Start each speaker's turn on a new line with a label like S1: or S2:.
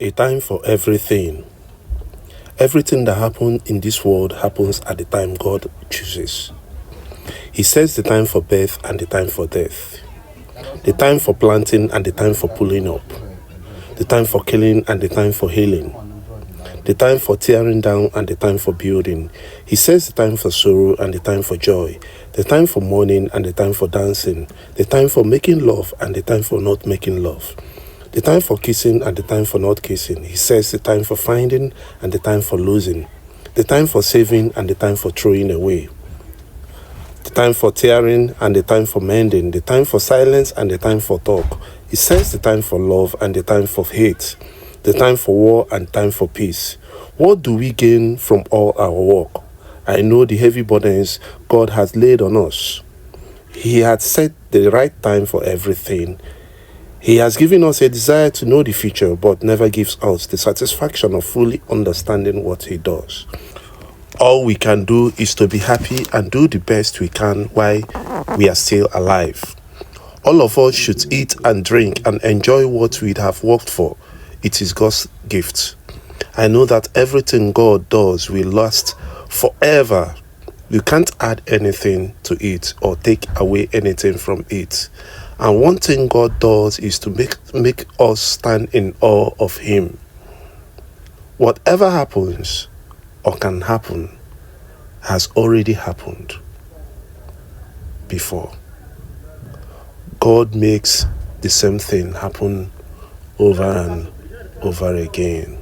S1: A time for everything. Everything that happens in this world happens at the time God chooses. He sets the time for birth and the time for death, the time for planting and the time for pulling up, the time for killing and the time for healing, the time for tearing down and the time for building. He sets the time for sorrow and the time for joy, the time for mourning and the time for dancing, the time for making love and the time for not making love, the time for kissing and the time for not kissing. He says the time for finding and the time for losing, the time for saving and the time for throwing away, the time for tearing and the time for mending, the time for silence and the time for talk. He says the time for love and the time for hate, the time for war and time for peace. What do we gain from all our work? I know the heavy burdens God has laid on us. He had set the right time for everything. He has given us a desire to know the future, but never gives us the satisfaction of fully understanding what He does. All we can do is to be happy and do the best we can while we are still alive. All of us should eat and drink and enjoy what we have worked for. It is God's gift. I know that everything God does will last forever. You can't add anything to it or take away anything from it. And one thing God does is to make us stand in awe of Him. Whatever happens or can happen has already happened before. God makes the same thing happen over and over again.